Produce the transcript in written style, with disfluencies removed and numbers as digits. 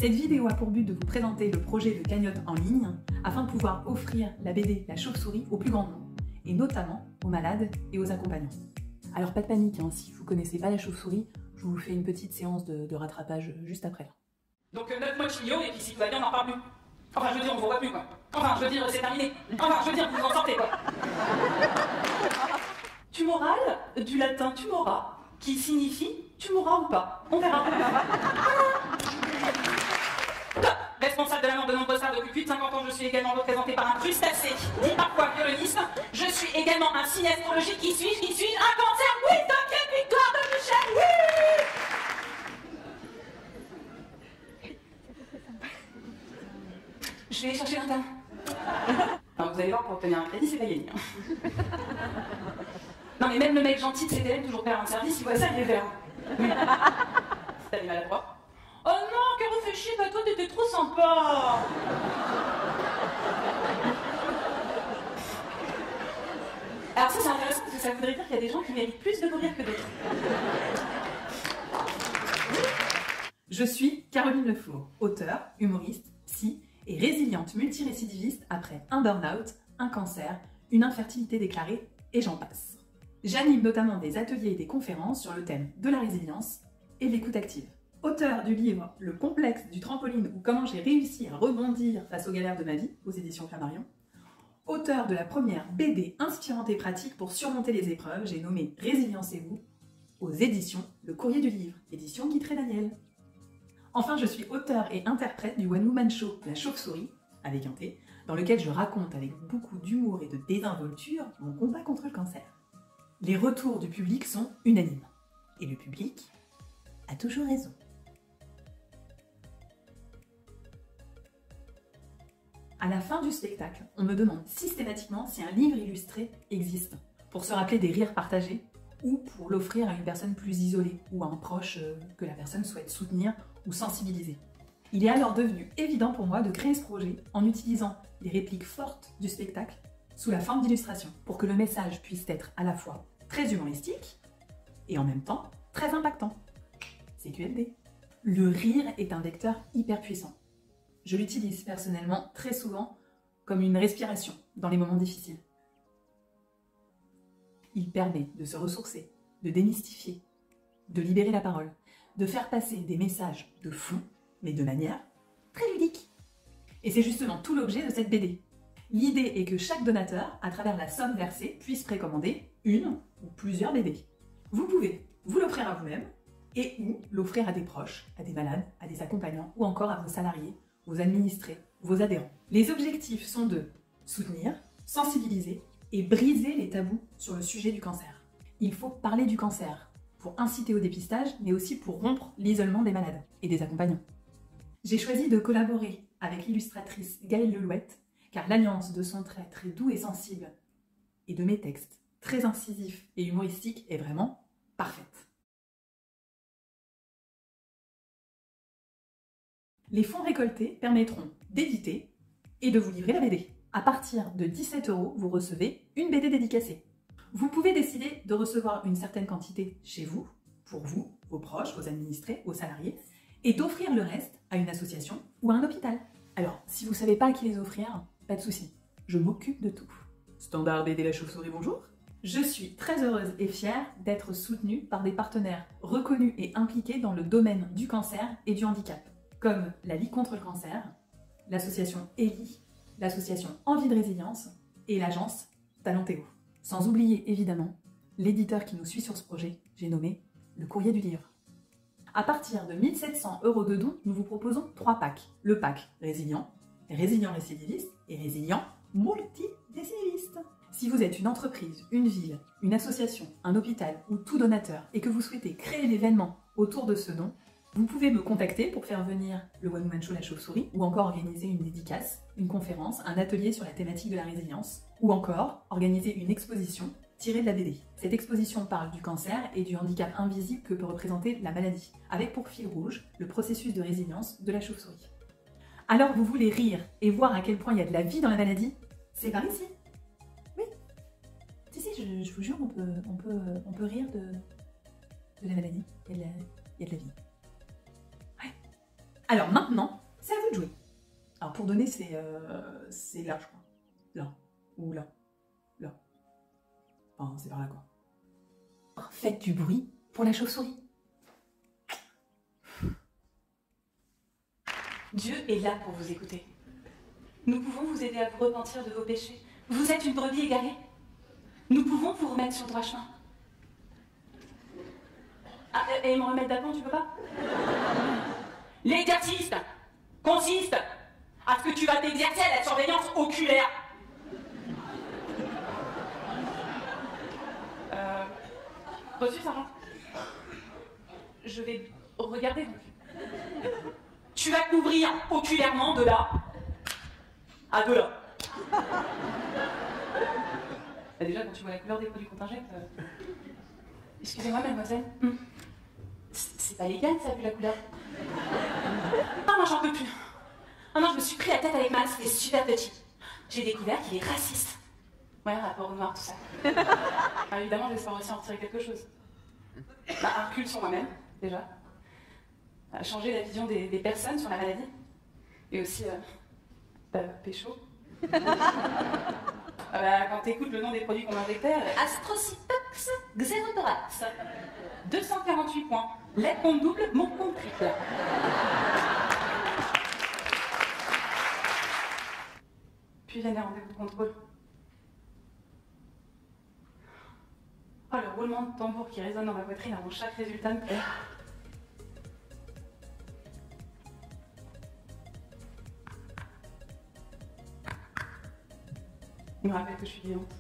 Cette vidéo a pour but de vous présenter le projet de cagnotte en ligne afin de pouvoir offrir la BD La Chauve-souris au plus grand nombre, et notamment aux malades et aux accompagnants. Alors pas de panique, hein, si vous connaissez pas La Chauve-souris, je vous fais une petite séance de rattrapage juste après. Donc 9 mois de chignon, et puis si tout va bien, on n'en parle plus. Enfin, je veux dire, on ne voit plus, quoi. Enfin, je veux dire, c'est terminé. Enfin, je veux dire, vous vous en sortez, quoi. Tumoral, du latin tumora, qui signifie tu mourras ou pas. On verra. Responsable de la mort de nombreux stars depuis plus de 50 ans, je suis également représenté par un crustacé, dit parfois violoniste. Je suis également un signe astrologique qui suis un cancer. Oui, t'inquiète, victoire de Michel, oui. Je vais aller chercher l'interne. Vous allez voir, pour obtenir un crédit, c'est pas gagné. Non mais même le mec gentil de CDL, toujours prêt à rendre service, il voit ça, il est vert. Oui. T'as du mal à droite. Oh non, Caro, fais chier, bah toi t'étais trop sympa. Alors ça c'est intéressant parce que ça voudrait dire qu'il y a des gens qui méritent plus de mourir que d'autres. Je suis Caroline Lefour, auteure, humoriste, psy et résiliente multirécidiviste après un burn-out, un cancer, une infertilité déclarée et j'en passe. J'anime notamment des ateliers et des conférences sur le thème de la résilience et de l'écoute active. Auteur du livre Le complexe du trampoline ou comment j'ai réussi à rebondir face aux galères de ma vie aux éditions Flammarion. Auteur de la première BD inspirante et pratique pour surmonter les épreuves, j'ai nommé Résiliencez-vous aux éditions Le Courrier du Livre, édition Guitry Daniel. Enfin, je suis auteur et interprète du one-woman show La Chauve-souris, avec un T, dans lequel je raconte avec beaucoup d'humour et de désinvolture mon combat contre le cancer. Les retours du public sont unanimes. Et le public a toujours raison. À la fin du spectacle, on me demande systématiquement si un livre illustré existe, pour se rappeler des rires partagés, ou pour l'offrir à une personne plus isolée, ou à un proche que la personne souhaite soutenir ou sensibiliser. Il est alors devenu évident pour moi de créer ce projet en utilisant les répliques fortes du spectacle sous la forme d'illustration, pour que le message puisse être à la fois très humoristique et en même temps très impactant. C'est QLD. Le rire est un vecteur hyper puissant. Je l'utilise personnellement très souvent comme une respiration dans les moments difficiles. Il permet de se ressourcer, de démystifier, de libérer la parole, de faire passer des messages de fond, mais de manière très ludique. Et c'est justement tout l'objet de cette BD. L'idée est que chaque donateur, à travers la somme versée, puisse précommander une ou plusieurs BD. Vous pouvez vous l'offrir à vous-même et ou l'offrir à des proches, à des malades, à des accompagnants ou encore à vos salariés, vos administrés, vos adhérents. Les objectifs sont de soutenir, sensibiliser et briser les tabous sur le sujet du cancer. Il faut parler du cancer pour inciter au dépistage, mais aussi pour rompre l'isolement des malades et des accompagnants. J'ai choisi de collaborer avec l'illustratrice Gaëlle Lelouette, car l'alliance de son trait très doux et sensible et de mes textes très incisifs et humoristiques est vraiment parfaite. Les fonds récoltés permettront d'éditer et de vous livrer la BD. À partir de 17 €, vous recevez une BD dédicacée. Vous pouvez décider de recevoir une certaine quantité chez vous, pour vous, vos proches, vos administrés, vos salariés, et d'offrir le reste à une association ou à un hôpital. Alors, si vous ne savez pas à qui les offrir, pas de souci, je m'occupe de tout. Standard BD La Chauve-souris, bonjour. Je suis très heureuse et fière d'être soutenue par des partenaires reconnus et impliqués dans le domaine du cancer et du handicap, comme la Ligue contre le cancer, l'association ELI, l'association Envie de résilience et l'agence Talentéo. Sans oublier évidemment l'éditeur qui nous suit sur ce projet, j'ai nommé Le Courrier du Livre. À partir de 1 700 € de dons, nous vous proposons 3 packs. Le pack résilient, résilient récidiviste et résilient multirécidiviste. Si vous êtes une entreprise, une ville, une association, un hôpital ou tout donateur et que vous souhaitez créer l'événement autour de ce don, vous pouvez me contacter pour faire venir le One Woman Show La Chauve-souris ou encore organiser une dédicace, une conférence, un atelier sur la thématique de la résilience ou encore organiser une exposition tirée de la BD. Cette exposition parle du cancer et du handicap invisible que peut représenter la maladie, avec pour fil rouge le processus de résilience de la chauve-souris. Alors vous voulez rire et voir à quel point il y a de la vie dans la maladie? C'est par ici. Oui. Si, je vous jure, on peut rire de la maladie. Il y a de la vie. Ouais. Alors maintenant, Alors pour donner, c'est là, je crois. Là. Ou là. Là. Enfin, c'est par là, quoi. Faites du bruit pour la chauve-souris. Dieu est là pour vous écouter. Nous pouvons vous aider à vous repentir de vos péchés. Vous êtes une brebis égarée. Nous pouvons vous remettre sur le droit chemin. Ah, et me remettre d'aplomb, tu peux pas? L'exercice consiste à ce que tu vas t'exercer à la surveillance oculaire. Reçu, sergent? Je vais regarder donc. Tu vas couvrir oculairement de là à de là. Bah déjà, quand tu vois la couleur des produits qu'on t'injecte... Excusez-moi, mademoiselle. C'est pas légal, ça, vu la couleur. Ah non, j'en peux plus. Ah non, je me suis pris la tête avec Max, c'était super petit. J'ai découvert qu'il est raciste. Ouais, rapport au noir, tout ça. Ah, évidemment, j'espère aussi en retirer quelque chose. Bah, un recul sur moi-même, déjà. Changer la vision des personnes sur la maladie. Et aussi, pécho. Quand t'écoutes le nom des produits qu'on injectait, Astrocitox Xerotorax. 248 points. Lettre compte double, mon compte triple. Puis viennent les rendez-vous de contrôle. Oh, le roulement de tambour qui résonne dans ma poitrine avant chaque résultat me plaît. Il me rappelle que je suis vivante.